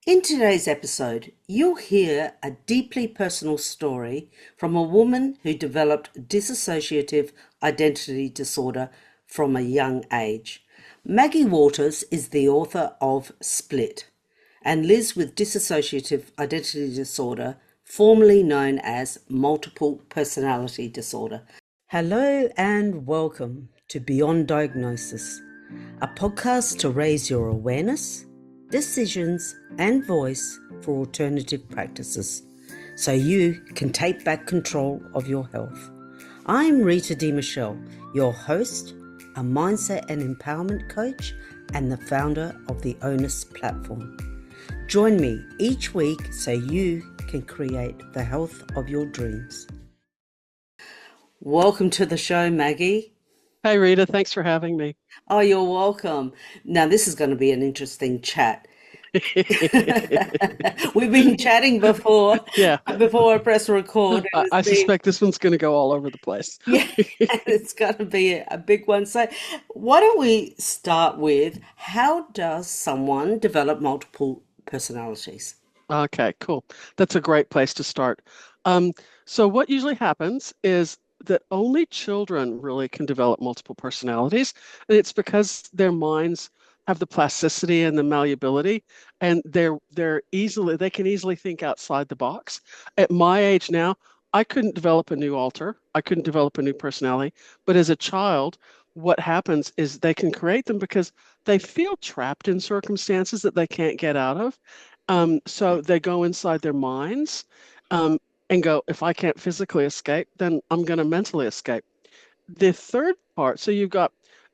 In today's episode, you'll hear a deeply personal story from a woman who developed dissociative identity disorder from a young age. Maggie Walters is the author of Split and lives with dissociative identity disorder, formerly known as multiple personality disorder. Hello and welcome to Beyond Diagnosis, a podcast to raise your awareness, decisions, and voice for alternative practices so you can take back control of your health. I'm Rita De Michele, your host, a mindset and empowerment coach, and the founder of the ONUS platform. Join me each week so you can create the health of your dreams. Welcome to the show, Maggie. Hi, Rita. Thanks for having me. Oh, you're welcome. Now, this is going to be an interesting chat. We've been chatting before, Yeah, before I press record, and I suspect this one's going to go all over the place. yeah, it's going to be a big one. So, why don't we start with how does someone develop multiple personalities? Okay, cool. That's a great place to start. Um, so what usually happens is that only children really can develop multiple personalities, and it's because their minds have the plasticity and the malleability, and they can easily think outside the box. At my age now, I couldn't develop a new alter, I couldn't develop a new personality, but as a child, what happens is they can create them because they feel trapped in circumstances that they can't get out of. So they go inside their minds um, and go, if I can't physically escape, then I'm going to mentally escape. The third part, so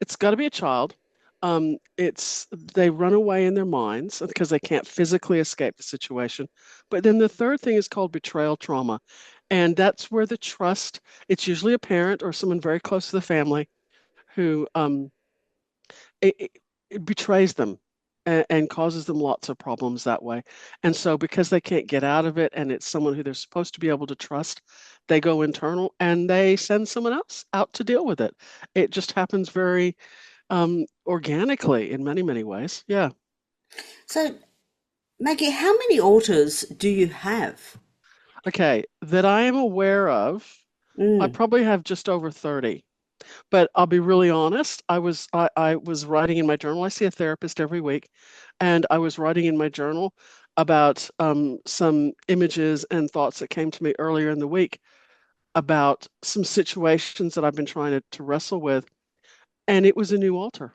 it's got to be a child. They run away in their minds because they can't physically escape the situation. But then the third thing is called betrayal trauma. And that's where it's usually a parent or someone very close to the family who it, it betrays them and causes them lots of problems that way. And so, because they can't get out of it, and it's someone who they're supposed to be able to trust, they go internal and they send someone else out to deal with it. It just happens very organically in many, many ways. Yeah. So, Maggie, how many alters do you have? Okay. That I am aware of, I Mm. probably have just over 30. But I'll be really honest. I was writing in my journal. I see a therapist every week, and I was writing in my journal about some images and thoughts that came to me earlier in the week about some situations that I've been trying to wrestle with, and it was a new alter.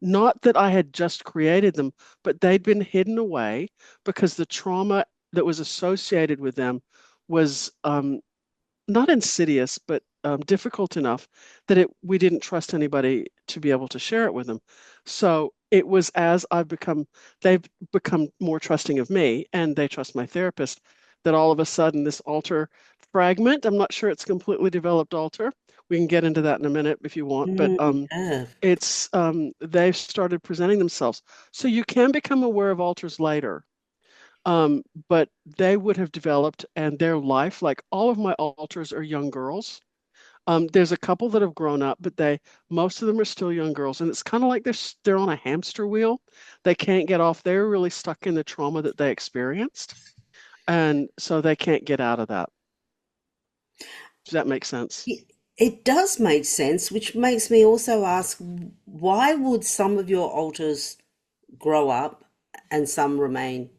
Not that I had just created them, but they'd been hidden away because the trauma that was associated with them was not insidious, but difficult enough that we didn't trust anybody to be able to share it with them. So it was as they've become more trusting of me, and they trust my therapist, that all of a sudden this alter fragment, I'm not sure it's completely developed alter. We can get into that in a minute if you want, but Yeah. they've started presenting themselves. So you can become aware of alters later. But they would have developed and their life, like all of my alters are young girls. There's a couple that have grown up, but most of them are still young girls, and it's kind of like they're on a hamster wheel. They can't get off. They're really stuck in the trauma that they experienced, and so they can't get out of that. Does that make sense? It does make sense, which makes me also ask why would some of your alters grow up and some remain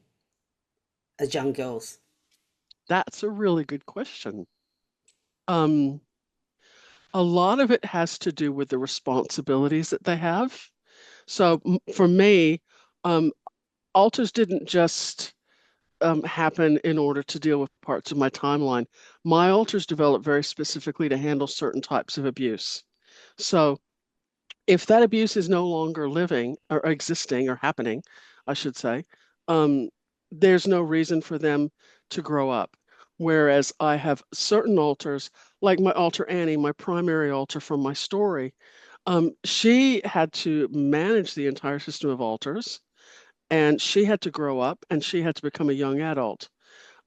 as young girls? That's a really good question. Um, a lot of it has to do with the responsibilities that they have. So for me, um, alters didn't just happen in order to deal with parts of my timeline. My alters developed very specifically to handle certain types of abuse. So if that abuse is no longer living or existing or happening, I should say, um, there's no reason for them to grow up. Whereas I have certain alters, like my alter Annie, my primary alter from my story, she had to manage the entire system of alters, and she had to grow up and she had to become a young adult.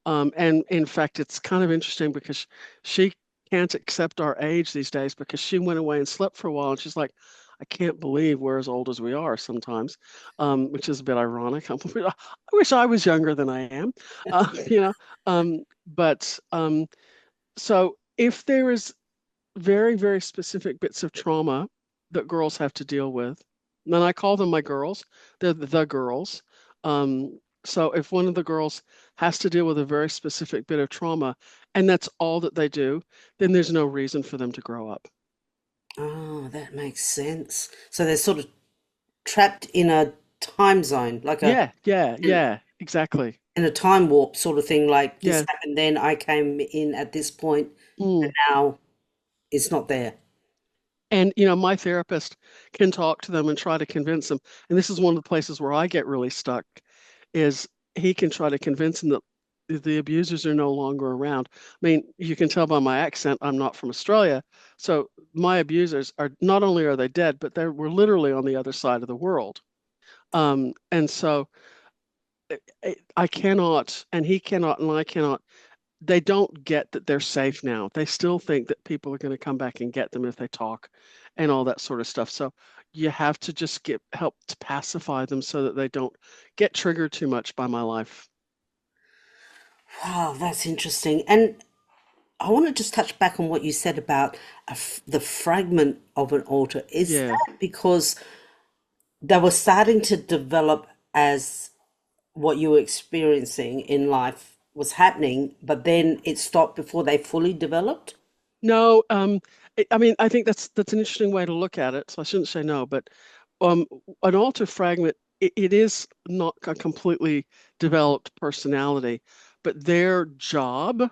And in fact, it's kind of interesting because she can't accept our age these days because she went away and slept for a while. And she's like, I can't believe we're as old as we are sometimes, which is a bit ironic. I wish I was younger than I am, you know. But so if there is very, very specific bits of trauma that girls have to deal with. And I call them my girls. They're the girls. So if one of the girls has to deal with a very specific bit of trauma, and that's all that they do, then there's no reason for them to grow up. Oh, that makes sense. So they're sort of trapped in a time zone, like a Yeah, yeah, in, yeah, exactly. in a time warp sort of thing. Like this Yeah. happened then, I came in at this point, and Mm. now it's not there. And, my therapist can talk to them and try to convince them. And this is one of the places where I get really stuck is he can try to convince them that the abusers are no longer around. I mean, you can tell by my accent, I'm not from Australia. So my abusers are not only are they dead, but we're literally on the other side of the world. And so I cannot, and he cannot, and I cannot. They don't get that they're safe now. They still think that people are going to come back and get them if they talk and all that sort of stuff. So you have to just get help to pacify them so that they don't get triggered too much by my life. Wow, that's interesting. And I want to just touch back on what you said about the fragment of an altar. Is Yeah. that because they were starting to develop as what you were experiencing in life was happening, but then it stopped before they fully developed? No, I mean, I think that's an interesting way to look at it. So I shouldn't say no, but um, an alter fragment, it is not a completely developed personality, but their job,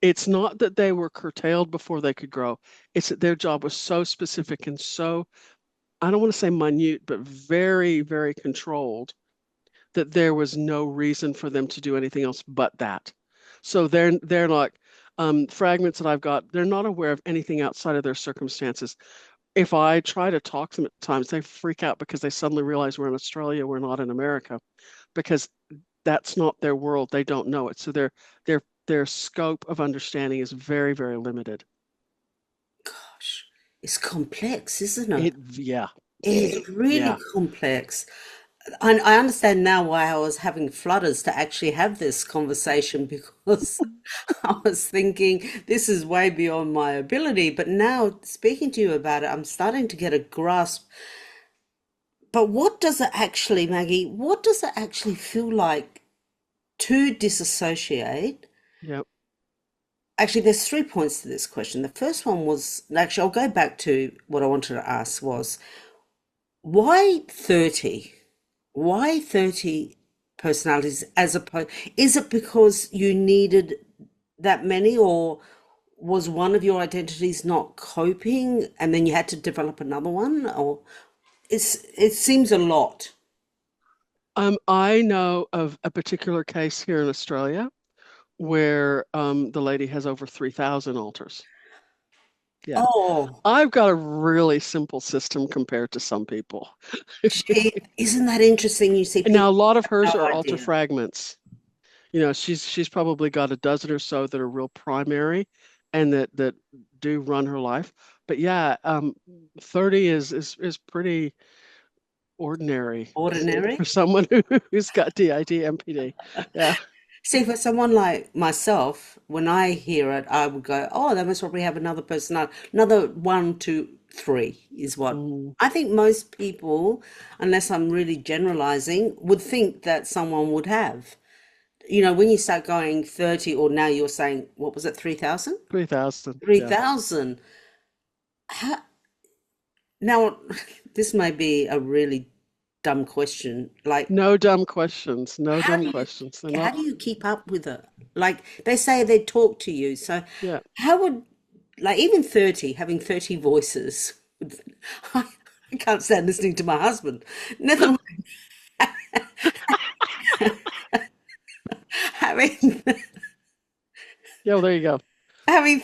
it's not that they were curtailed before they could grow. It's that their job was so specific and so, I don't want to say minute, but very, very controlled that there was no reason for them to do anything else but that. So they're like fragments that I've got, they're not aware of anything outside of their circumstances. If I try to talk to them at times, they freak out because they suddenly realize we're in Australia, we're not in America, because that's not their world. They don't know it. So their scope of understanding is very, very limited. Gosh, it's complex, isn't it? It, yeah, It is really yeah. complex. I understand now why I was having flutters to actually have this conversation because I was thinking this is way beyond my ability. But now speaking to you about it, I'm starting to get a grasp. But what does it actually, Maggie, what does it actually feel like to disassociate? Yep. Actually, there's 3 points to this question. The first one was actually, I'll go back to what I wanted to ask was why 30? Why 30 personalities as opposed, is it because you needed that many, or was one of your identities not coping and then you had to develop another one? Or it seems a lot. I know of a particular case here in Australia where the lady has over 3,000 alters. Yeah. Oh, I've got a really simple system compared to some people. gee, isn't that interesting? You see And now people a lot of have hers are no alter idea. fragments. She's probably got a dozen or so that are real primary and that do run her life. But yeah, 30 is pretty ordinary Ordinary. for someone who's got DID MPD. Yeah. See, for someone like myself, when I hear it, I would go, "Oh, they must probably have another personality. Another one, two, three is what." Mm. I think most people, unless I'm really generalizing, would think that someone would have. When you start going 30, or now you're saying, what was it, 3,000? 3,000. Yeah. 3,000. How, now, this may be a really dumb question. Like, No dumb questions. No how dumb do you questions. They're how not. do you keep up with it? Like they say they talk to you, so Yeah. how would like even 30 having 30 voices? I, I can't stand listening to my husband. Never having Yeah, well, there you go. having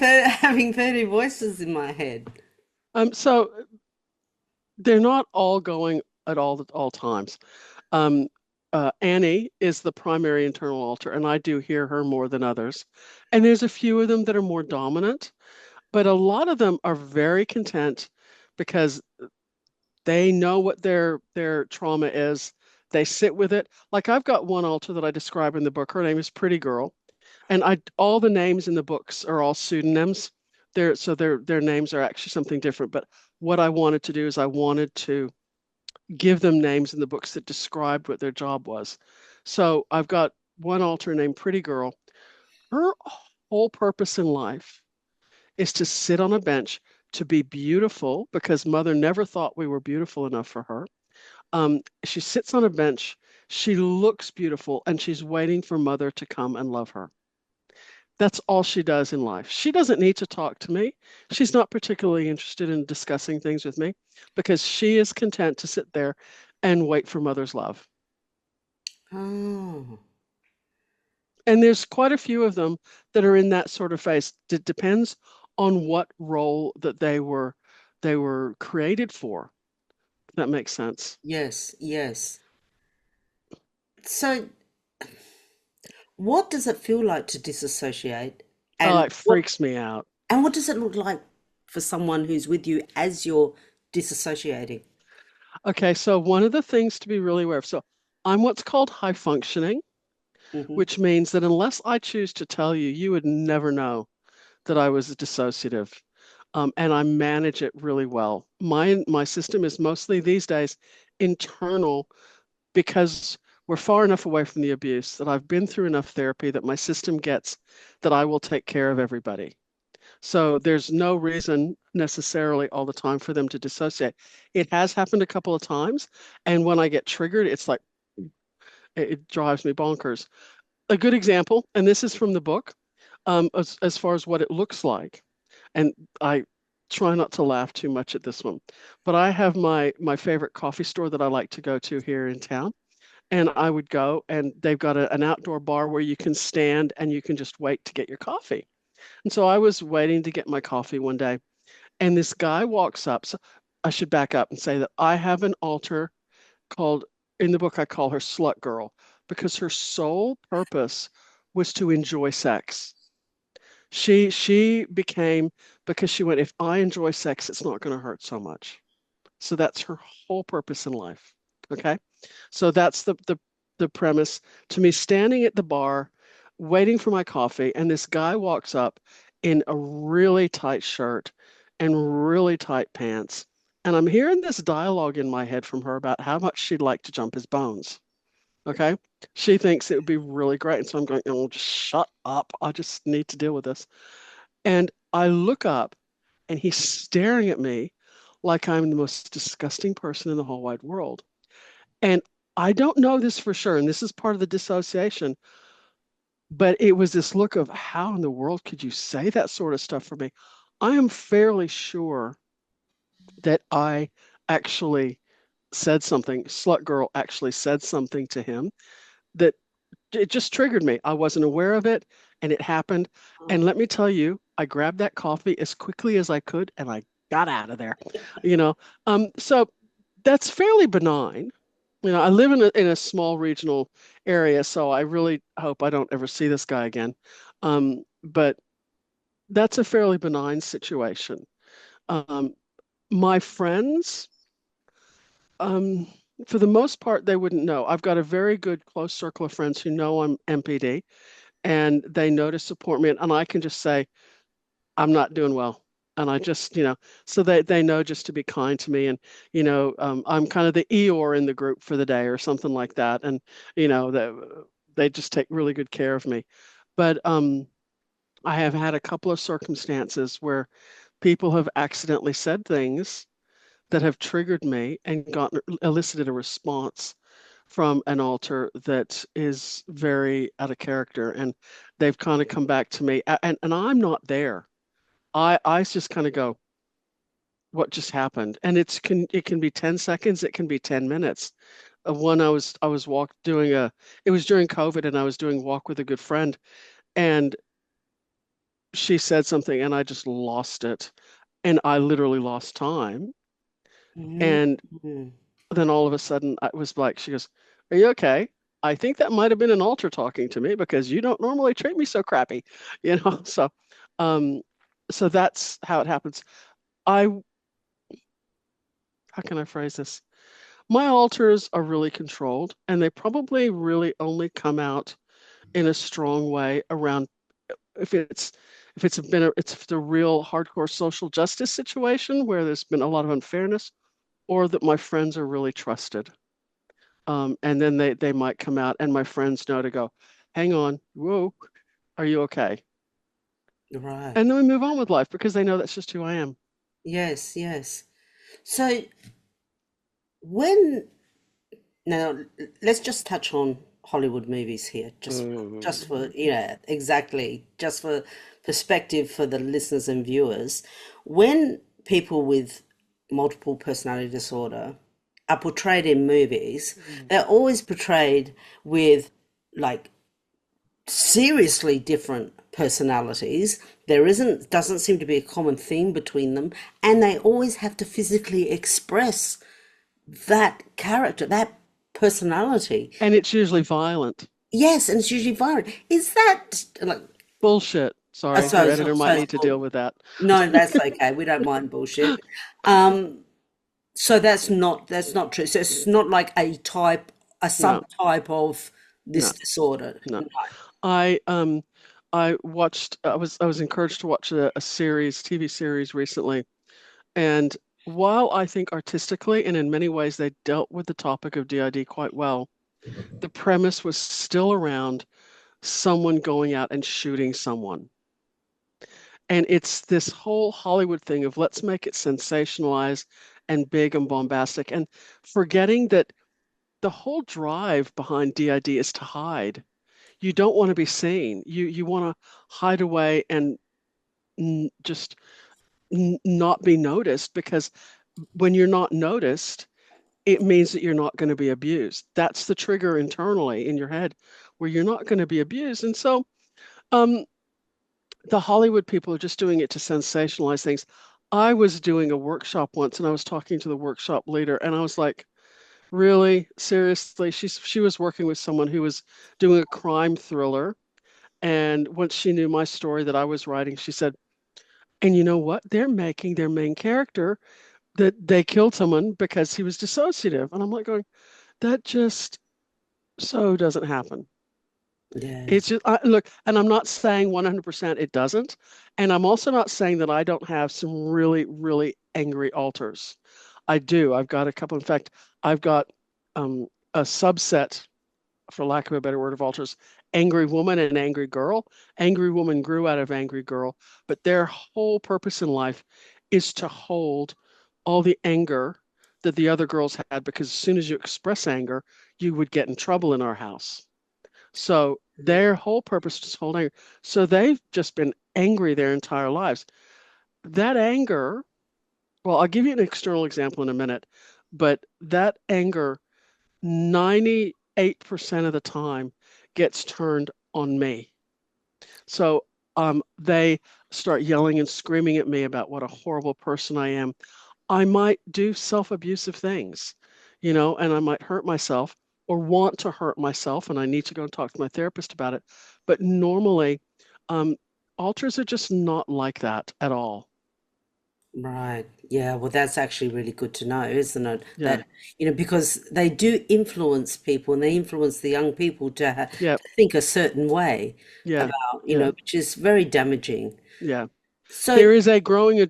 30 voices in my head. So they're not all going at all times. Um, Annie is the primary internal alter, and I do hear her more than others. And there's a few of them that are more dominant, but a lot of them are very content because They know what their trauma is. They sit with it. Like I've got one alter that I describe in the book. Her name is Pretty Girl, and I all the names in the books are all pseudonyms. Their names are actually something different. But what I wanted to do is I wanted to give them names in the books that described what their job was. So I've got one alter named Pretty Girl. Her whole purpose in life is to sit on a bench, to be beautiful, because mother never thought we were beautiful enough for her. She sits on a bench, she looks beautiful, and she's waiting for mother to come and love her. That's all she does in life. She doesn't need to talk to me. She's not particularly interested in discussing things with me because she is content to sit there and wait for mother's love. Oh, And there's quite a few of them that are in that sort of phase. It depends on what role that they were created for. If that makes sense. yes, yes. So, what does it feel like to disassociate? Oh, And it freaks me out. what does it look like for someone who's with you as you're disassociating? Okay, so one of the things to be really aware of. So I'm what's called high functioning, Hmm. which means that unless I choose to tell you, you would never know that I was dissociative. And I manage it really well. My system is mostly these days internal because we're far enough away from the abuse that I've been through enough therapy that my system gets that I will take care of everybody. So there's no reason necessarily all the time for them to dissociate. It has happened a couple of times, and when I get triggered, it's like it drives me bonkers. A good example, and this is from the book, as far as what it looks like, and I try not to laugh too much at this one, but I have my favorite coffee store that I like to go to here in town. And I would go, and they've got an outdoor bar where you can stand and you can just wait to get your coffee. And so I was waiting to get my coffee one day, and this guy walks up. So I should back up and say that I have an alter called, in the book, I call her Slut Girl because her sole purpose was to enjoy sex. She became, because she went, if I enjoy sex, it's not going to hurt so much. So that's her whole purpose in life. Okay. So that's the premise to me standing at the bar, waiting for my coffee, and this guy walks up in a really tight shirt and really tight pants. And I'm hearing this dialogue in my head from her about how much she'd like to jump his bones. Okay. She thinks it would be really great. And so I'm going, oh, just shut up. I just need to deal with this. And I look up and he's staring at me like I'm the most disgusting person in the whole wide world. And I don't know this for sure, and this is part of the dissociation, but it was this look of how in the world could you say that sort of stuff for me? I am fairly sure that I actually said something, Slut Girl actually said something to him that it just triggered me. I wasn't aware of it, and it happened. And let me tell you, I grabbed that coffee as quickly as I could, and I got out of there. You know, so that's fairly benign. I live in a small regional area, so I really hope I don't ever see this guy again. But that's a fairly benign situation. Um, my friends, um, for the most part, they wouldn't know. I've got a very good close circle of friends who know I'm MPD, and they know to support me, and I can just say, I'm not doing well. And I just, so they know just to be kind to me. And, I'm kind of the Eeyore in the group for the day or something like that. And, they just take really good care of me. But I have had a couple of circumstances where people have accidentally said things that have triggered me and gotten elicited a response from an alter that is very out of character. And they've kind of come back to me, and I'm not there. I just kind of go, what just happened? And it can be 10 seconds, it can be 10 minutes. One I was it was during COVID and I was doing walk with a good friend and she said something and I just lost it. And I literally lost time. And Mhm. then all of a sudden I was like, she goes, "Are you okay? I think that might have been an alter talking to me because you don't normally treat me so crappy." So um so that's how it happens. I how can I phrase this? My alters are really controlled, and they probably really only come out in a strong way around if it's if it's a real hardcore social justice situation where there's been a lot of unfairness, or that my friends are really trusted. And then they might come out, and my friends know to go, hang on, whoa, are you okay? Right. And then we move on with life because they know that's just who I am. Yes, yes. So when now let's just touch on Hollywood movies here, just for, Mm. exactly, just for perspective for the listeners and viewers. When people with multiple personality disorder are portrayed in movies, they're always portrayed with like seriously different personalities. There isn't doesn't seem to be a common theme between them, and they always have to physically express that character, that personality. And it's usually violent. Yes, and it's usually violent. Is that like Bullshit. Sorry, your so so editor so might it's need to deal with that. no, that's okay. We don't mind bullshit. So that's not true. So it's not like a No, subtype of no, this disorder. no. No. I I was encouraged to watch a series, TV series recently. And while I think artistically and in many ways they dealt with the topic of DID quite well, the premise was still around someone going out and shooting someone. And it's this whole Hollywood thing of let's make it sensationalized and big and bombastic, and forgetting that the whole drive behind DID is to hide. You don't want to be seen. You want to hide away and just not be noticed, because when you're not noticed, it means that you're not going to be abused. That's the trigger internally in your head where you're not going to be abused. And so um, the Hollywood people are just doing it to sensationalize things. I was doing a workshop once and I was talking to the workshop leader and I was like, really? Seriously? She was working with someone who was doing a crime thriller. And once she knew my story that I was writing, she said, and you know what? They're making their main character that they killed someone because he was dissociative. And I'm like going, that just so doesn't happen. Yeah. It's just, look, and I'm not saying 100% it doesn't. And I'm also not saying that I don't have some really, really angry alters. I do. I've got a couple. In fact, I've got a subset, for lack of a better word, of alters: angry woman and angry girl. Angry woman grew out of angry girl, but their whole purpose in life is to hold all the anger that the other girls had, because as soon as you express anger, you would get in trouble in our house. So their whole purpose is holding. So they've just been angry their entire lives. That anger, well, I'll give you an external example in a minute, but that anger 98% of the time gets turned on me. So they start yelling and screaming at me about what a horrible person I am. I might do self-abusive things, and I might hurt myself or want to hurt myself, and I need to go and talk to my therapist about it. But normally, um, alters are just not like that at all. Right. Yeah. Well, that's actually really good to know, isn't it? Yeah, That, because they do influence people and they influence the young people yeah, to think a certain way yeah, about, yeah, which is very damaging. yeah. So, There is a growing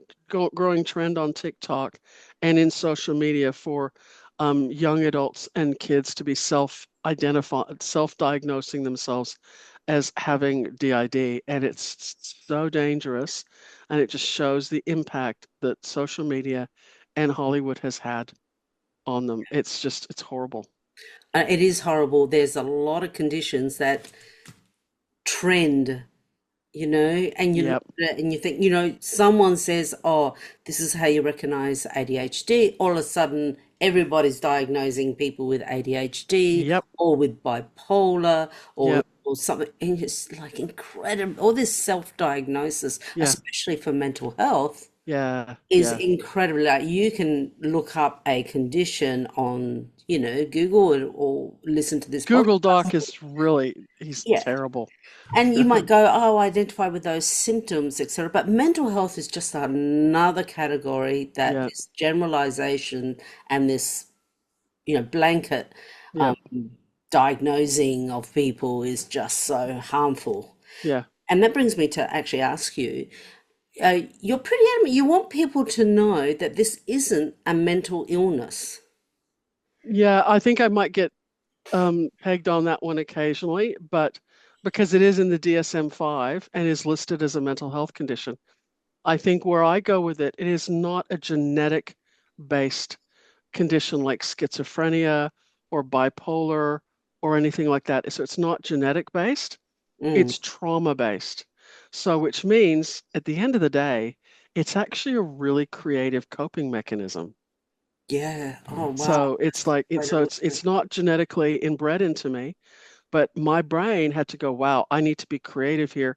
trend on TikTok and in social media for young adults and kids to be self-diagnosing themselves as having DID, and it's so dangerous, and it just shows the impact that social media and Hollywood has had on them. It's horrible. it is horrible. There's a lot of conditions that trend, and you look Yep, at it and you think, someone says, oh, this is how you recognize ADHD. All of a sudden, everybody's diagnosing people with ADHD yep, or with bipolar or yep, or something. And it's like incredible. All this self-diagnosis, yeah, especially for mental health, yeah, is yeah, incredible. Like you can look up a condition on Google it or listen to this Google podcast. Doc is really, he's Yeah. terrible. And you might go, oh, identify with those symptoms, etc. But mental health is just another category that Yeah, this generalization and this, blanket yeah, diagnosing of people is just so harmful. yeah. And that brings me to actually ask you, you're pretty adamant, you want people to know that this isn't a mental illness. Yeah, I think I might get pegged on that one occasionally, but because it is in the DSM-5 and is listed as a mental health condition, I think where I go with it, it is not a genetic based condition like schizophrenia or bipolar or anything like that. So it's not genetic based, Mm, it's trauma based. So, which means at the end of the day, it's actually a really creative coping mechanism. yeah. Oh, wow. So it's like Great it's understanding. not genetically inbred into me, but my brain had to go, wow, I need to be creative here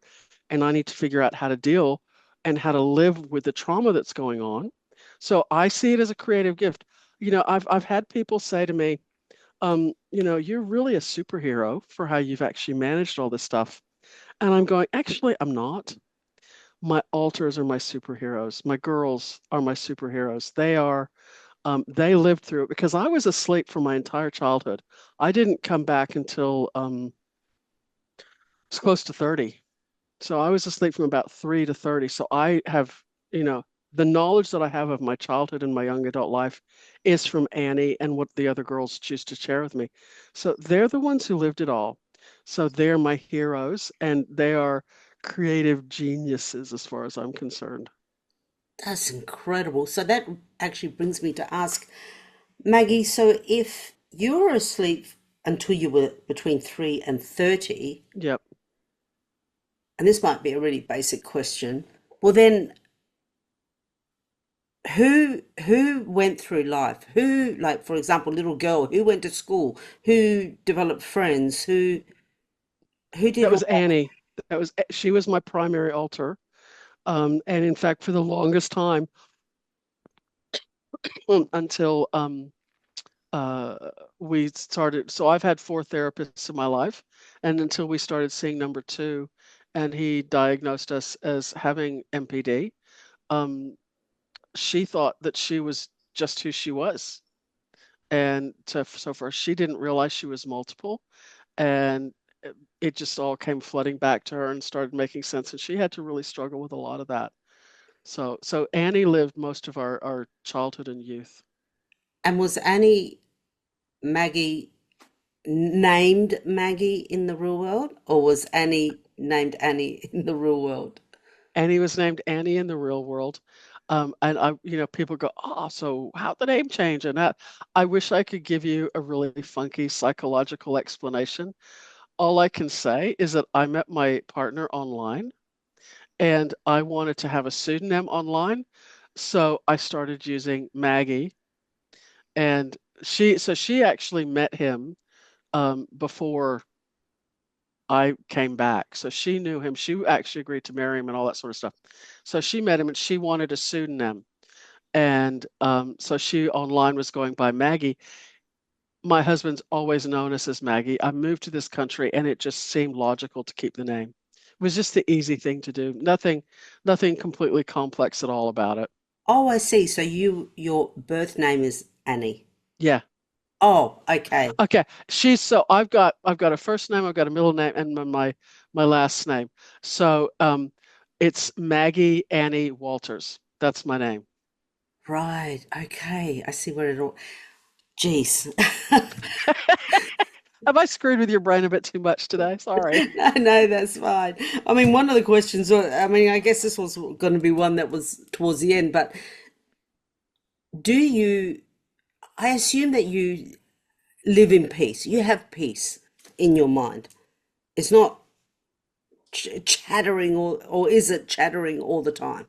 and I need to figure out how to deal and how to live with the trauma that's going on. So I see it as a creative gift. I've had people say to me, you're really a superhero for how you've actually managed all this stuff. And I'm going, actually, I'm not. My alters are my superheroes. My girls are my superheroes. They lived through it because I was asleep for my entire childhood. I didn't come back until it's close to 30. So I was asleep from about 3 to 30. So I have, you know, the knowledge that I have of my childhood and my young adult life is from Annie and what the other girls choose to share with me. So they're the ones who lived it all. So they're my heroes and they are creative geniuses as far as I'm concerned. That's incredible. So that actually brings me to ask Maggie, so if you were asleep until you were between 3 and 30, Yep. and this might be a really basic question, well then who went through life? Who, like for example, little girl, who went to school, who developed friends, who did That all was Annie. She was my primary alter. And in fact, for the longest time, until uh, we started. So I've had four therapists in my life, and until we started seeing number two, and he diagnosed us as having MPD, um, she thought that she was just who she was. And so far, she didn't realize she was multiple. And it just all came flooding back to her and started making sense. And she had to really struggle with a lot of that. So Annie lived most of our childhood and youth. and was Annie Maggie named Maggie in the real world, or was Annie named Annie in the real world? Annie was named Annie in the real world. And people go, oh, so how'd the name change? And I wish I could give you a really funky psychological explanation. All I can say is that I met my partner online and I wanted to have a pseudonym online. So I started using Maggie. And she actually met him before I came back. So she knew him. She actually agreed to marry him and all that sort of stuff. So she met him and she wanted a pseudonym. And so she online was going by Maggie. My husband's always known us as Maggie. I moved to this country and it just seemed logical to keep the name. It was just the easy thing to do. Nothing completely complex at all about it. Oh, I see. So your birth name is Annie. Yeah. Oh, okay. Okay. So I've got a first name, I've got a middle name, and my last name. So it's Maggie Annie Walters. That's my name. Right. Okay. I see where it all. Jeez. Have I screwed with your brain a bit too much today? Sorry. No, no, that's fine. I mean, one of the questions, I mean, I guess this was going to be one that was towards the end, but do you, I assume that you live in peace. You have peace in your mind. It's not chattering, or is it chattering all the time?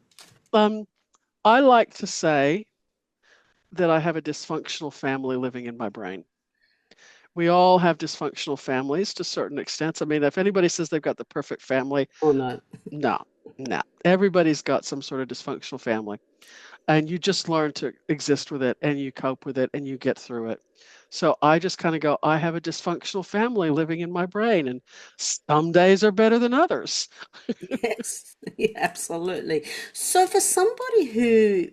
Um, I like to say that I have a dysfunctional family living in my brain. We all have dysfunctional families to certain extents. I mean, if anybody says they've got the perfect family, Oh, no. no, no. Everybody's got some sort of dysfunctional family, and you just learn to exist with it, and you cope with it, and you get through it. So I just kind of go, I have a dysfunctional family living in my brain, and some days are better than others. Yes, yeah, absolutely. So for somebody who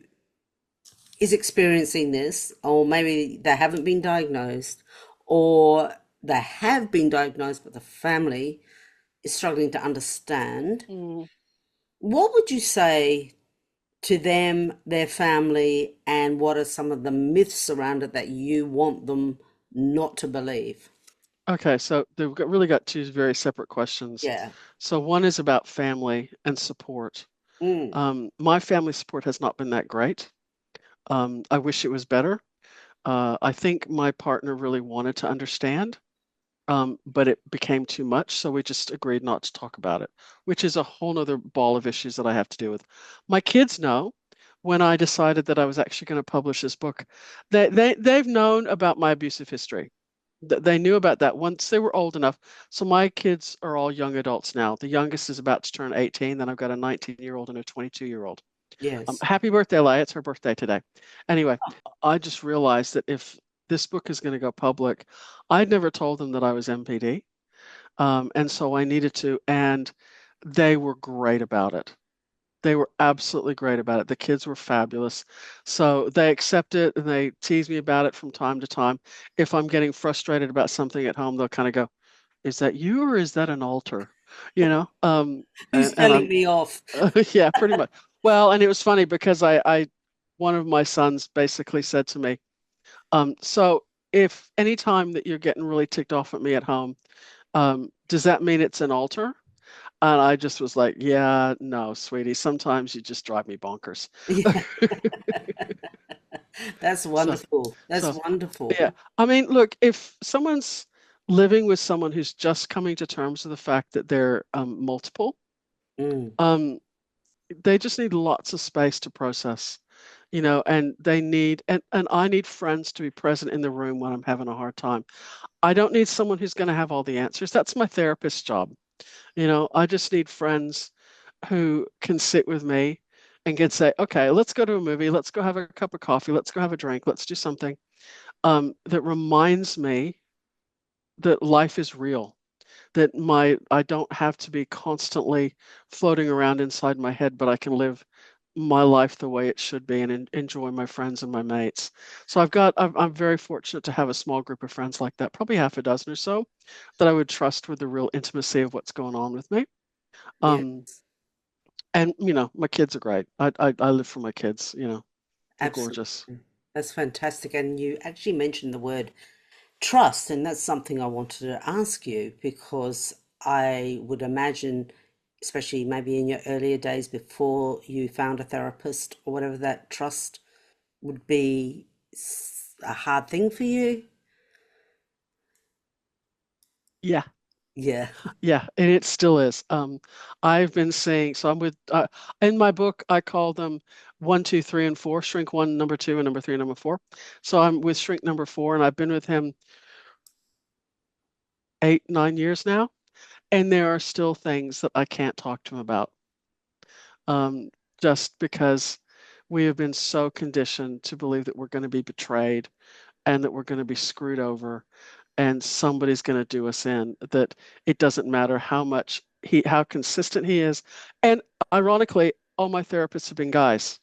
is experiencing this, or maybe they haven't been diagnosed, or they have been diagnosed, but the family is struggling to understand, Mm. what would you say to them, their family, and what are some of the myths around it that you want them not to believe? Okay, so really got two very separate questions. Yeah. So one is about family and support. Mm. My family support has not been that great. I wish it was better. I think my partner really wanted to understand, but it became too much, so we just agreed not to talk about it, which is a whole nother ball of issues that I have to deal with. My kids know when I decided that I was actually going to publish this book. They've known about my abusive history. They knew about that once they were old enough. So my kids are all young adults now. The youngest is about to turn 18. Then I've got a 19-year-old and a 22-year-old. Yes. Happy birthday, Leia. It's her birthday today. Anyway, I just realized that if this book is going to go public, I'd never told them that I was MPD. And so I needed to, and they were great about it. They were absolutely great about it. The kids were fabulous. So they accept it and they tease me about it from time to time. If I'm getting frustrated about something at home, they'll kind of go, "Is that you or is that an altar?" You know? Who's And telling me off? yeah, pretty much. Well, and it was funny because one of my sons basically said to me, so if any time that you're getting really ticked off at me at home, does that mean it's an altar? And I just was like, yeah, no, sweetie, sometimes you just drive me bonkers. Yeah. That's So, wonderful. That's so wonderful. yeah. I mean, look, if someone's living with someone who's just coming to terms with the fact that they're multiple, Mm. um, they just need lots of space to process, and they need, and I need friends to be present in the room when I'm having a hard time. I don't need someone who's going to have all the answers. That's my therapist's job. I just need friends who can sit with me and can say, okay, let's go to a movie, let's go have a cup of coffee, let's go have a drink, let's do something that reminds me that life is real, that I don't have to be constantly floating around inside my head, but I can live my life the way it should be and enjoy my friends and my mates. So I'm very fortunate to have a small group of friends like that, probably half a dozen or so, that I would trust with the real intimacy of what's going on with me. Yeah, Um, and my kids are great. I live for my kids. They're gorgeous. absolutely. That's fantastic. And you actually mentioned the word trust, and that's something I wanted to ask you because I would imagine, especially maybe in your earlier days before you found a therapist or whatever, that trust would be a hard thing for you. Yeah, Yeah. yeah, and it still is. I've been saying so. I'm with in my book. I call them one, two, three, and four. Shrink one, number two, and number three, and number four. So I'm with shrink number four, and I've been with him 8, 9 years now, and there are still things that I can't talk to him about. Um, just because we have been so conditioned to believe that we're going to be betrayed and that we're going to be screwed over and somebody's going to do us in, that it doesn't matter how consistent he is. And ironically, all my therapists have been guys,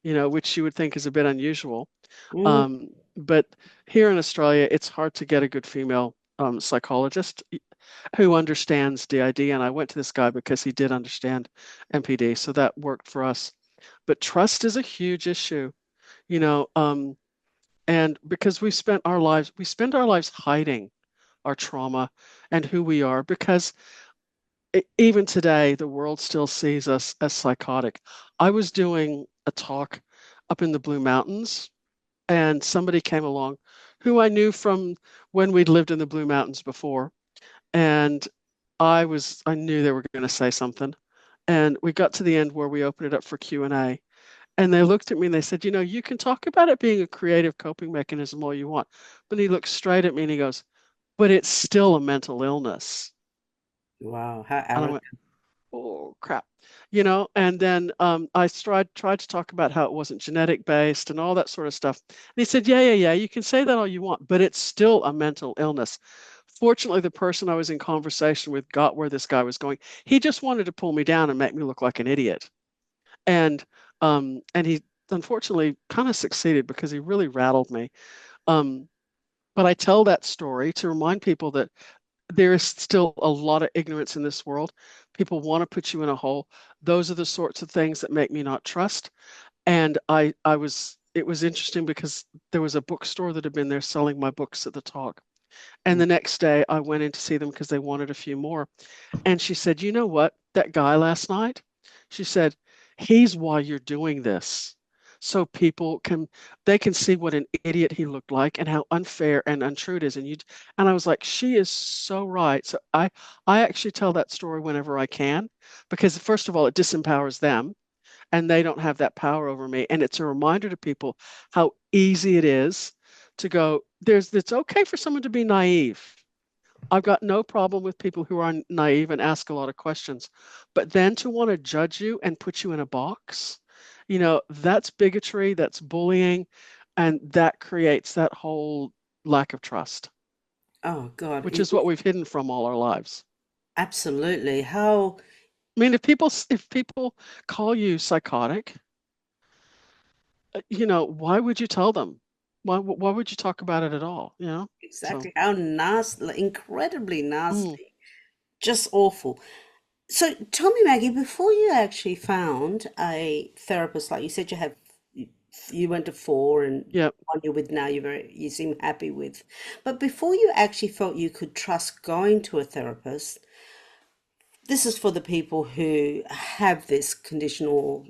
which you would think is a bit unusual. Mm, But here in Australia, it's hard to get a good female psychologist who understands DID. And I went to this guy because he did understand MPD. So that worked for us. But trust is a huge issue, you know, and because we spend our lives hiding our trauma and who we are because even today, the world still sees us as psychotic. I was doing a talk up in the Blue Mountains, and somebody came along who I knew from when we'd lived in the Blue Mountains before. And I knew they were going to say something. And we got to the end where we opened it up for Q&A. And they looked at me and they said, you can talk about it being a creative coping mechanism all you want. But he looked straight at me and he goes, but it's still a mental illness. wow, how And I went, arrogant. oh crap, and then I tried to talk about how it wasn't genetic based and all that sort of stuff. And he said, yeah, you can say that all you want, but it's still a mental illness. Fortunately, the person I was in conversation with got where this guy was going. He just wanted to pull me down and make me look like an idiot. And he unfortunately kind of succeeded because he really rattled me. Um, but I tell that story to remind people that there is still a lot of ignorance in this world. People want to put you in a hole. Those are the sorts of things that make me not trust. And it was interesting because there was a bookstore that had been there selling my books at the talk. And the next day I went in to see them because they wanted a few more. And she said, "You know what? That guy last night," she said, "he's why you're doing this. So people they can see what an idiot he looked like and how unfair and untrue it is." And I was like, she is so right. So I actually tell that story whenever I can, because first of all, it disempowers them and they don't have that power over me. And it's a reminder to people how easy it is to go, it's okay for someone to be naive. I've got no problem with people who are naive and ask a lot of questions. But then to want to judge you and put you in a box, that's bigotry, that's bullying, and that creates that whole lack of trust, Oh God, which is what we've hidden from all our lives. absolutely. How I mean, if people call you psychotic, why would you tell them? Why would you talk about it at all? So exactly how nasty, like, incredibly mm, nasty, just awful. So tell me, Maggie, before you actually found a therapist, like you said, you went to four, and yeah. one you're with now, you seem happy with. But before you actually felt you could trust going to a therapist, this is for the people who have this condition or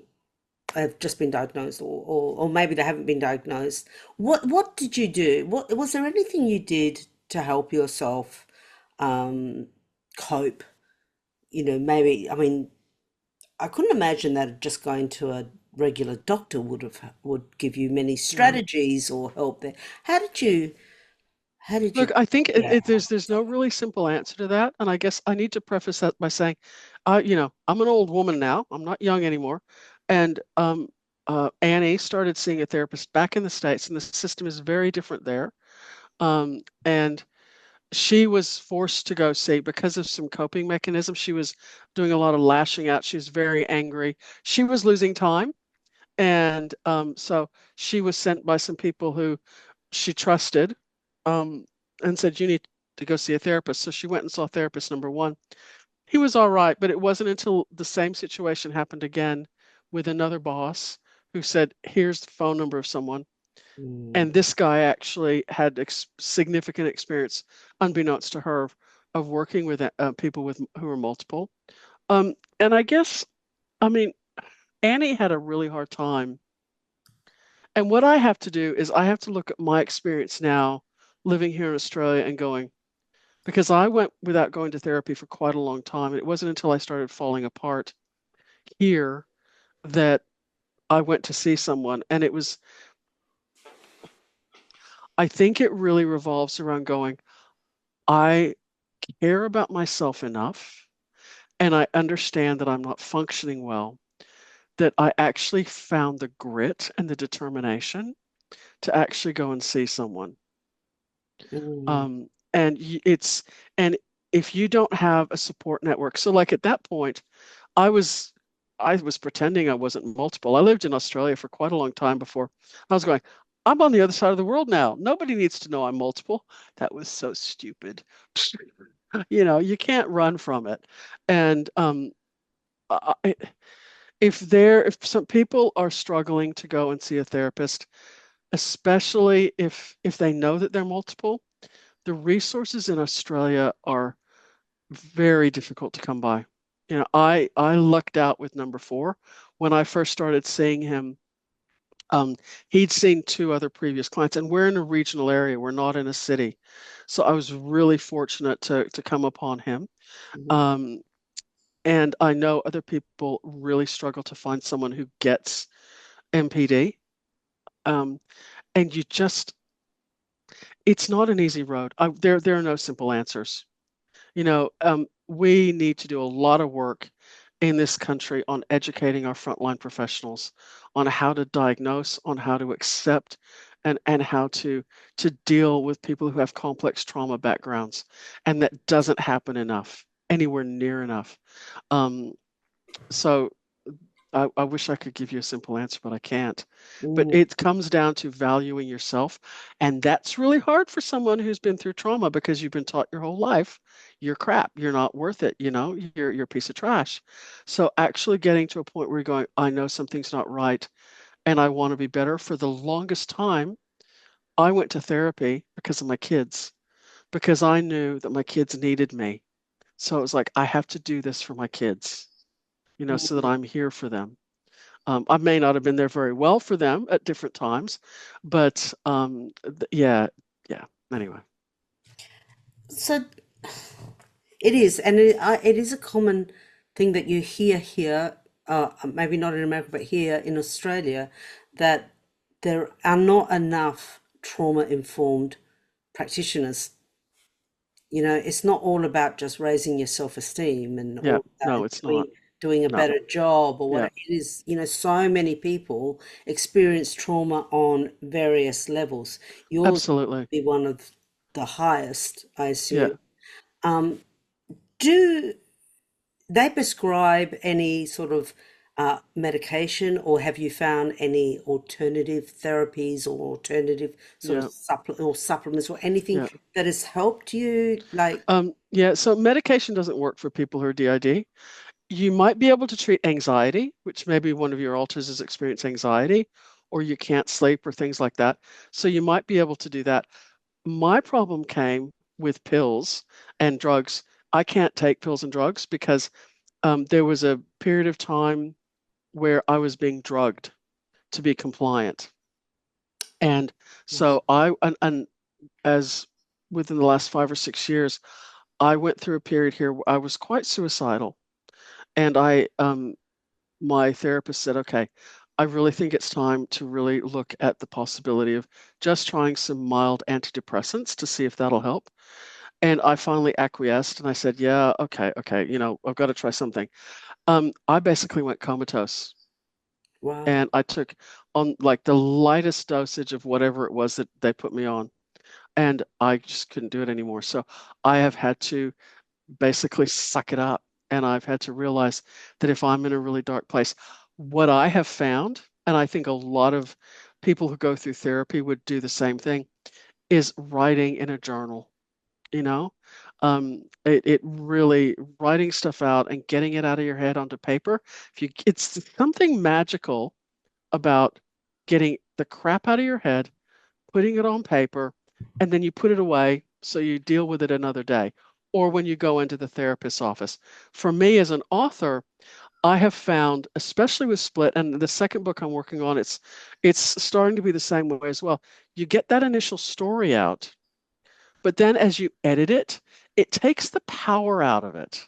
have just been diagnosed, or maybe they haven't been diagnosed. What did you do? What was there anything you did to help yourself um, cope? Maybe, I mean, I couldn't imagine that just going to a regular doctor would give you many No. strategies or help there. How did you how did Look, you I think yeah, help there's no yourself? really simple answer to that, and I guess I need to preface that by saying, I'm an old woman now. I'm not young anymore, and Annie started seeing a therapist back in the States, and the system is very different there. And she was forced to go see because of some coping mechanisms. She was doing a lot of lashing out. She was very angry. She was losing time, and so she was sent by some people who she trusted, um, and said, "You need to go see a therapist." So she went and saw therapist number one. He was all right, but it wasn't until the same situation happened again with another boss who said, "Here's the phone number of someone." Mm, And this guy actually had significant experience, unbeknownst to her, of working with people who are multiple. And I mean, Annie had a really hard time. And what I have to do is I have to look at my experience now living here in Australia and going, because I went without going to therapy for quite a long time. And it wasn't until I started falling apart here that I went to see someone. And I think it really revolves around going, I care about myself enough and I understand that I'm not functioning well, that I actually found the grit and the determination to actually go and see someone. mm, Um, and and if you don't have a support network, so like at that point, I was I was pretending I wasn't multiple. I lived in Australia for quite a long time before I was going, I'm on the other side of the world now. Nobody needs to know I'm multiple. That was so stupid. You can't run from it. And I, if some people are struggling to go and see a therapist, especially if they know that they're multiple, the resources in Australia are very difficult to come by. I lucked out with number four. When I first started seeing him, um, he'd seen two other previous clients, and we're in a regional area. We're not in a city. So I was really fortunate to come upon him. mhm. Um, and I know other people really struggle to find someone who gets MPD. Um, and it's not an easy road. There are no simple answers. We need to do a lot of work in this country on educating our frontline professionals on how to diagnose, on how to accept, and how to deal with people who have complex trauma backgrounds. And that doesn't happen enough, anywhere near enough. Um, so I wish I could give you a simple answer, but I can't. But Mm, it comes down to valuing yourself. And that's really hard for someone who's been through trauma because you've been taught your whole life, you're crap, you're not worth it, you're a piece of trash. So actually getting to a point where you're going, I know something's not right and I want to be better. For the longest time, I went to therapy because of my kids, because I knew that my kids needed me. So it was like, I have to do this for my kids, so that mm. I'm here for them. I may not have been there very well for them at different times, but yeah, yeah. Anyway, So it is, and it is a common thing that you hear here, maybe not in America, but here in Australia, that there are not enough trauma-informed practitioners. It's not all about just raising your self-esteem and yeah, all that no, and it's not. doing a No, better job or yeah, whatever. It is, so many people experience trauma on various levels. Yours absolutely. would be one of the highest, I Yeah, assume. Um, do they prescribe any sort of medication, or have you found any alternative therapies or alternative sort of yeah, supplements or anything yeah. that has helped you? Like, Yeah, so medication doesn't work for people who are DID. You might be able to treat anxiety, which maybe one of your alters is experiencing anxiety, or you can't sleep or things like that. So you might be able to do that. My problem came with pills and drugs. I can't take pills and drugs because there was a period of time where I was being drugged to be compliant. And wow, so and as within the last 5 or 6 years, I went through a period here where I was quite suicidal. And my therapist said, okay, I really think it's time to really look at the possibility of just trying some mild antidepressants to see if that'll help. And I finally acquiesced and I said, yeah, okay, I've got to try something. I basically went comatose wow, and I took on like the lightest dosage of whatever it was that they put me on. And I just couldn't do it anymore. So I have had to basically suck it up. And I've had to realize that if I'm in a really dark place, what I have found, and I think a lot of people who go through therapy would do the same thing, is writing in a journal, you know? It really writing stuff out and getting it out of your head onto paper. It's something magical about getting the crap out of your head, putting it on paper, and then you put it away so you deal with it another day, or when you go into the therapist's office. For me as an author, I have found, especially with Split, and the second book I'm working on, it's starting to be the same way as well. You get that initial story out, but then as you edit it, it takes the power out of it.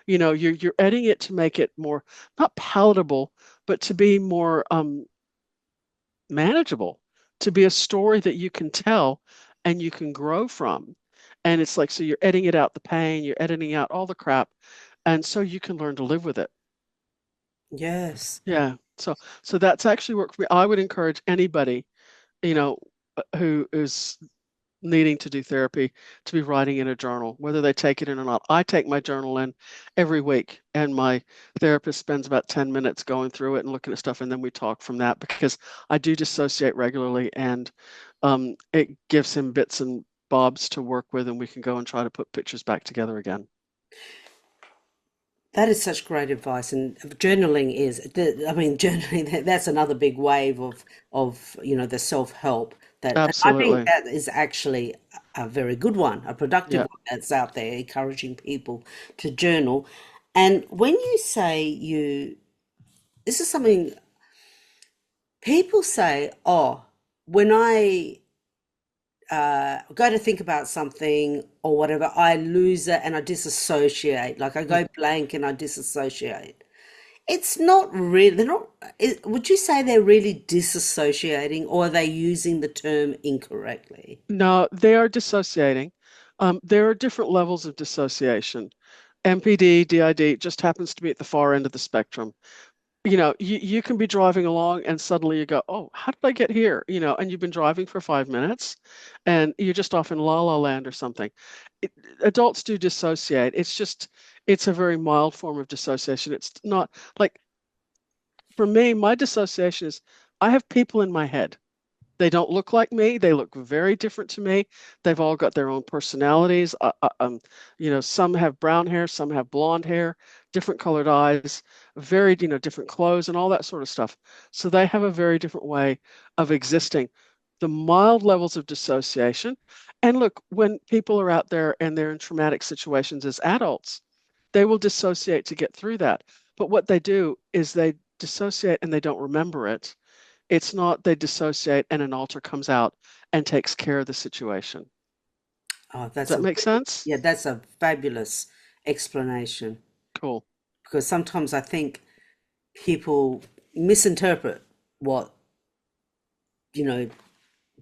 You're editing it to make it more not palatable, but to be more manageable, to be a story that you can tell and you can grow from. And it's like, so you're editing it out the pain, you're editing out all the crap, and so you can learn to live with it. yes. Yeah. So that's actually worked for me. I would encourage anybody, you know, who is needing to do therapy to be writing in a journal, whether they take it in or not. I take my journal in every week, and my therapist spends about 10 minutes going through it and looking at stuff, and then we talk from that because I do dissociate regularly, and it gives him bits and bobs to work with, and we can go and try to put pictures back together again. That is such great advice, and journaling is. I mean, journaling. That's another big wave of the self-help that, and I think Absolutely. that is actually a very good one, a productive Yeah. one that's out there, encouraging people to journal. And when you say this is something people say, oh, when I go to think about something or whatever, I lose it and I disassociate. Like I go blank and I disassociate. It's not really, they're not, would you say they're really disassociating, or are they using the term incorrectly? No, they are dissociating. There are different levels of dissociation. MPD, DID just happens to be at the far end of the spectrum. You can be driving along and suddenly you go, oh, how did I get here? And you've been driving for 5 minutes and you're just off in La La Land or something. It, Adults do dissociate. It's a very mild form of dissociation. It's not like, for me, my dissociation is I have people in my head. They don't look like me. They look very different to me. They've all got their own personalities. Some have brown hair, some have blonde hair, different colored eyes, very, different clothes and all that sort of stuff. So they have a very different way of existing. The mild levels of dissociation. And look, when people are out there and they're in traumatic situations as adults, they will dissociate to get through that. But what they do is they dissociate and they don't remember it. It's not they dissociate and an alter comes out and takes care of the situation. Oh, Does that make sense? yeah, that's a fabulous explanation. Cool. Because sometimes I think people misinterpret what, you know,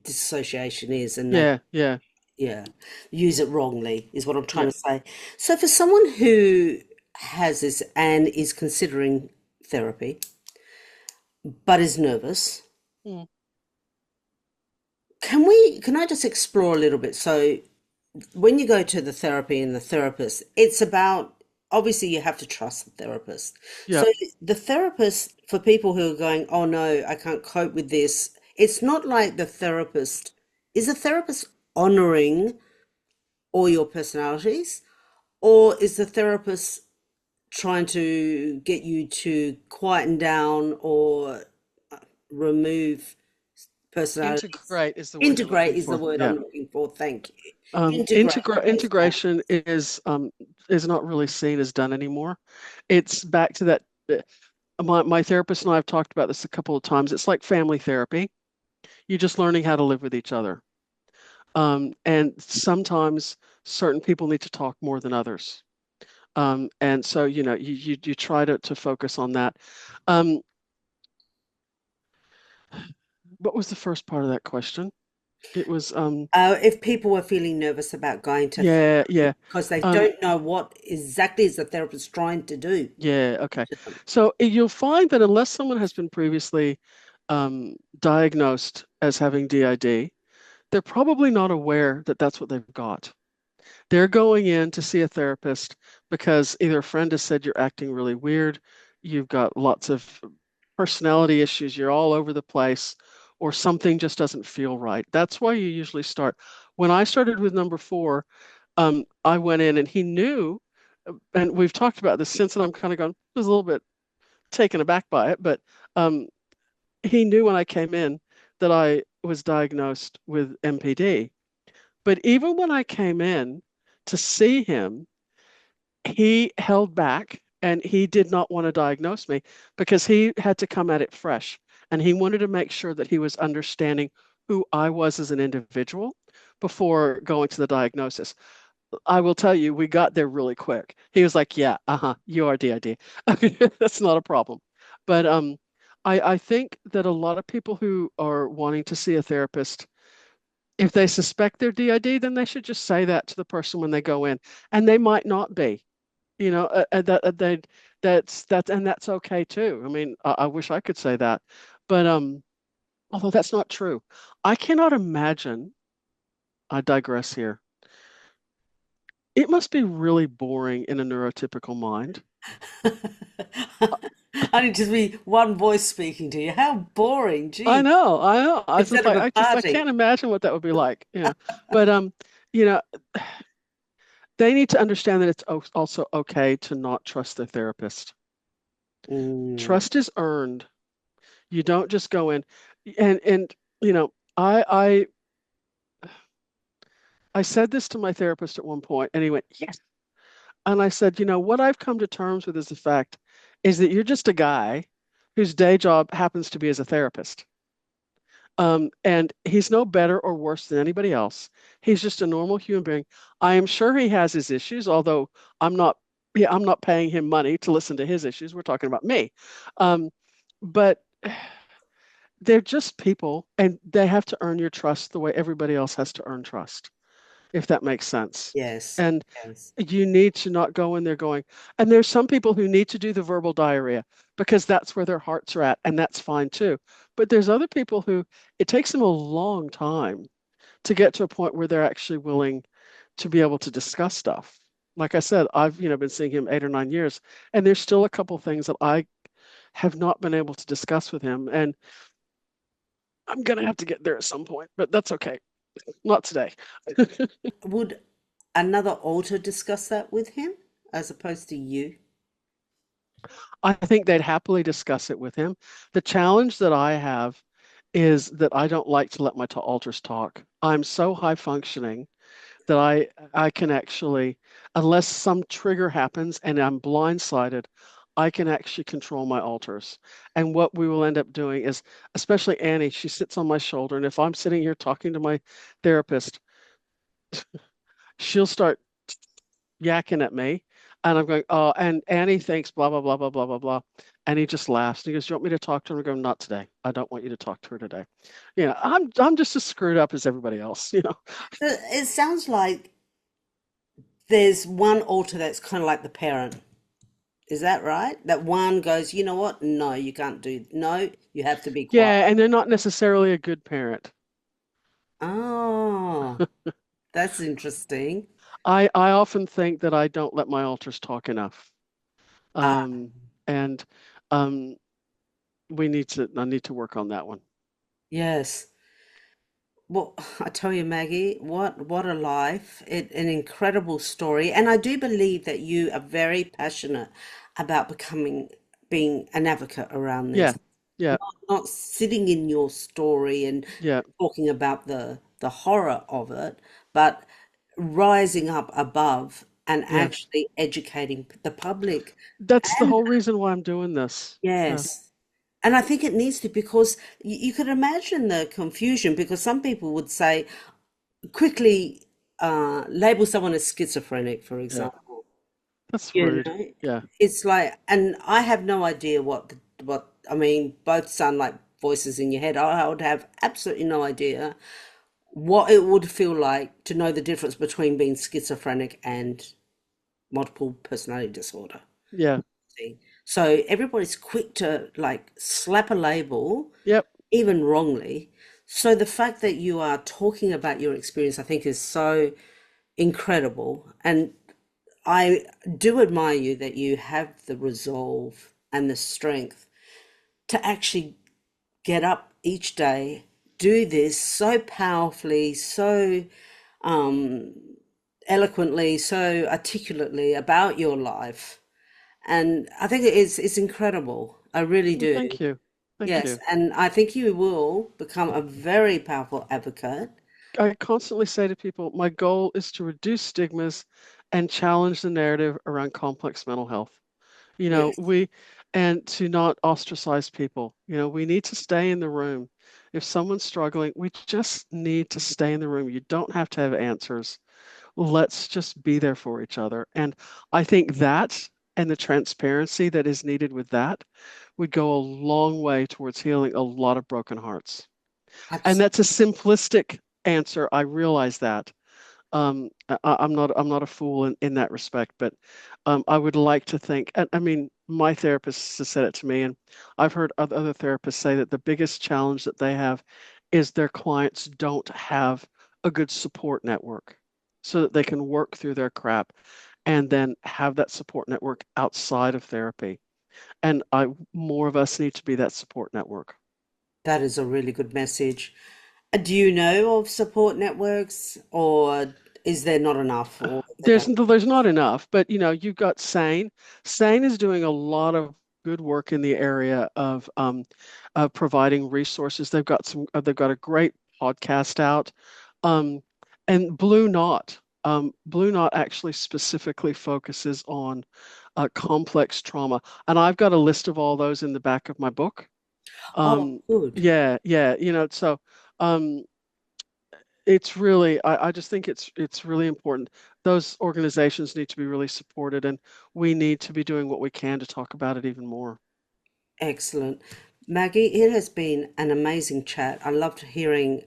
dissociation is, and they, Yeah, yeah, yeah, use it wrongly, is what I'm trying yeah. to say. So for someone who has this and is considering therapy, but is nervous, Mm, can I just explore a little bit? So when you go to the therapy and the therapist, it's about, obviously you have to trust the therapist. yeah. So the therapist, for people who are going, oh no, I can't cope with this, it's not like the therapist, is the therapist honoring all your personalities, or is the therapist trying to get you to quieten down or remove personalities? Integrate is the word you're Integrate looking is the for. word Yeah. I'm looking for. Thank you. Integrate. Okay, so Integration is not really seen as done anymore. It's back to that. My therapist and I have talked about this a couple of times. It's like family therapy. You're just learning how to live with each other. And sometimes certain people need to talk more than others. And so, you try to focus on that. Um, what was the first part of that question? It was, if people were feeling nervous about going to yeah, yeah. therapy because they Um, don't know what exactly is the therapist trying to do yeah, okay. to them. So you'll find that unless someone has been previously diagnosed as having DID, they're probably not aware that that's what they've got. They're going in to see a therapist because either a friend has said you're acting really weird, you've got lots of personality issues, you're all over the place, or something just doesn't feel right. That's why you usually start. When I started with number four, I went in and he knew, and we've talked about this since, and I'm kind of going, I was a little bit taken aback by it, but um, he knew when I came in that I was diagnosed with MPD. But even when I came in to see him, he held back and he did not want to diagnose me because he had to come at it fresh. And he wanted to make sure that he was understanding who I was as an individual before going to the diagnosis. I will tell you, we got there really quick. He was like, yeah, you are DID. That's not a problem. But I think that a lot of people who are wanting to see a therapist, if they suspect they're DID, then they should just say that to the person when they go in. And they might not be, and that's okay too. I mean, I wish I could say that, but although that's not true, I cannot imagine. I digress here. It must be really boring in a neurotypical mind. And it just be one voice speaking to you. How boring, I gee, know, I know. I was just instead of like, a I party. can't imagine what that would be like. But you know, they need to understand that it's also okay to not trust their therapist. Mm. Trust is earned. You don't just go in and I said this to my therapist at one point, and he went, yes. And I said, what I've come to terms with is the fact is that you're just a guy whose day job happens to be as a therapist. And he's no better or worse than anybody else. He's just a normal human being. I am sure he has his issues, although I'm not, yeah, I'm not paying him money to listen to his issues. We're talking about me. Um, but they're just people, and they have to earn your trust the way everybody else has to earn trust. if that makes sense. Yes. And Yes. you need to not go in there going, and there's some people who need to do the verbal diarrhea because that's where their hearts are at, and that's fine too. But there's other people who it takes them a long time to get to a point where they're actually willing to be able to discuss stuff. Like I said, I've, been seeing him 8 or 9 years, and there's still a couple things that I have not been able to discuss with him. And I'm gonna have to get there at some point, but that's okay. Not today. Would another author discuss that with him as opposed to you? I think they'd happily discuss it with him. The challenge that I have is that I don't like to let my alters talk. I'm so high functioning that I can actually, unless some trigger happens and I'm blindsided, I can actually control my alters. And what we will end up doing is, especially Annie, she sits on my shoulder, and if I'm sitting here talking to my therapist, she'll start yakking at me. And I'm going, oh, and Annie thinks blah, blah, blah, blah, blah, blah, blah. And he just laughs. And he goes, do you want me to talk to her? I go, not today. I don't want you to talk to her today. I'm just as screwed up as everybody else. It sounds like there's one author that's kind of like the parent. Is that right? That one goes, you know what? No, you can't do. No, you have to be quiet. Yeah, and they're not necessarily a good parent. Oh, that's interesting. I often think that I don't let my alters talk enough. Ah, And um, I need to work on that one. yes. Well, I tell you, Maggie, what a life. An incredible story. And I do believe that you are very passionate about being an advocate around Yeah, this. yeah, Not sitting in your story and yeah, talking about the horror of it, but rising up above and yeah. actually educating the public. That's the And whole reason why I'm doing this. Yeah, yes, and I think it needs to because you could imagine the confusion because some people would say quickly label someone as schizophrenic, for yeah. example. That's You rude. know, Yeah, it's like, and I have no idea what I mean. Both sound like voices in your head. I would have absolutely no idea what it would feel like to know the difference between being schizophrenic and multiple personality disorder. yeah, See? So everybody's quick to like slap a label, yep, even wrongly. So the fact that you are talking about your experience, I think, is so incredible. And I do admire you that you have the resolve and the strength to actually get up each day, do this so powerfully, so um, eloquently, so articulately about your life. And I think it's incredible. I really Well, do. thank you. Thank Yes. you. And I think you will become a very powerful advocate. I constantly say to people, my goal is to reduce stigmas and challenge the narrative around complex mental health. You know, Yes. we, and to not ostracize people. We need to stay in the room. If someone's struggling, we just need to stay in the room. You don't have to have answers. Let's just be there for each other. And I think that and the transparency that is needed with that would go a long way towards healing a lot of broken hearts. And Absolutely. that's a simplistic answer. I realize that. I'm not a fool in that respect, but I would like to think, and I mean, my therapist has said it to me, and I've heard other therapists say that the biggest challenge that they have is their clients don't have a good support network so that they can work through their crap and then have that support network outside of therapy. And more of us need to be that support network. That is a really good message. Do you know of support networks or is there not enough or they don't? There's not enough, but you've got Sane. Sane is doing a lot of good work in the area of providing resources. They've got a great podcast out, um, and Blue Knot. Blue Knot actually specifically focuses on complex trauma, and I've got a list of all those in the back of my book. Oh, Um, good. yeah, yeah, so. Um, it's really I just think it's really important. Those organizations need to be really supported, and we need to be doing what we can to talk about it even more. Excellent. Maggie, it has been an amazing chat. I loved hearing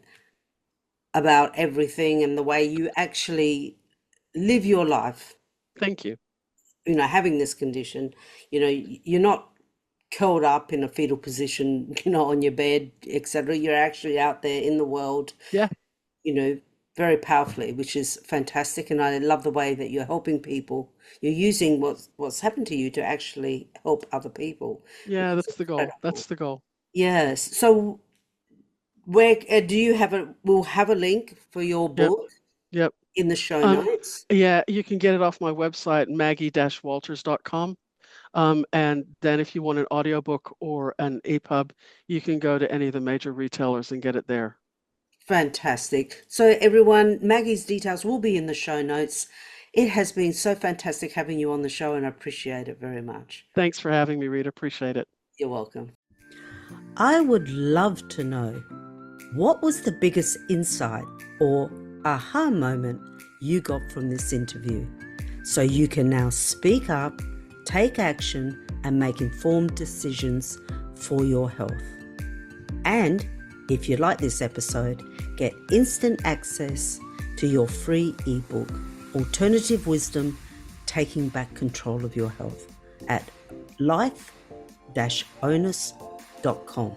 about everything and the way you actually live your life, Thank you. having this condition. You're not curled up in a fetal position, on your bed, etc. You're actually out there in the world, Yeah. you know, very powerfully, which is fantastic. And I love the way that you're helping people. You're using what's happened to you to actually help other people, which Yeah, is that's the goal. incredible. That's the goal. Yes. So where do you have we'll have a link for your Yep. book Yep. in the show Um, notes. yeah, you can get it off my website, maggie-walters.com. And then if you want an audiobook or an EPUB, you can go to any of the major retailers and get it there. Fantastic. So everyone, Maggie's details will be in the show notes. It has been so fantastic having you on the show and I appreciate it very much. Thanks for having me, Rita. Appreciate it. You're welcome. I would love to know, what was the biggest insight or aha moment you got from this interview? So you can now speak up, take action, and make informed decisions for your health. And if you like this episode, get instant access to your free ebook, Alternative Wisdom, Taking Back Control of Your Health, at life-onus.com.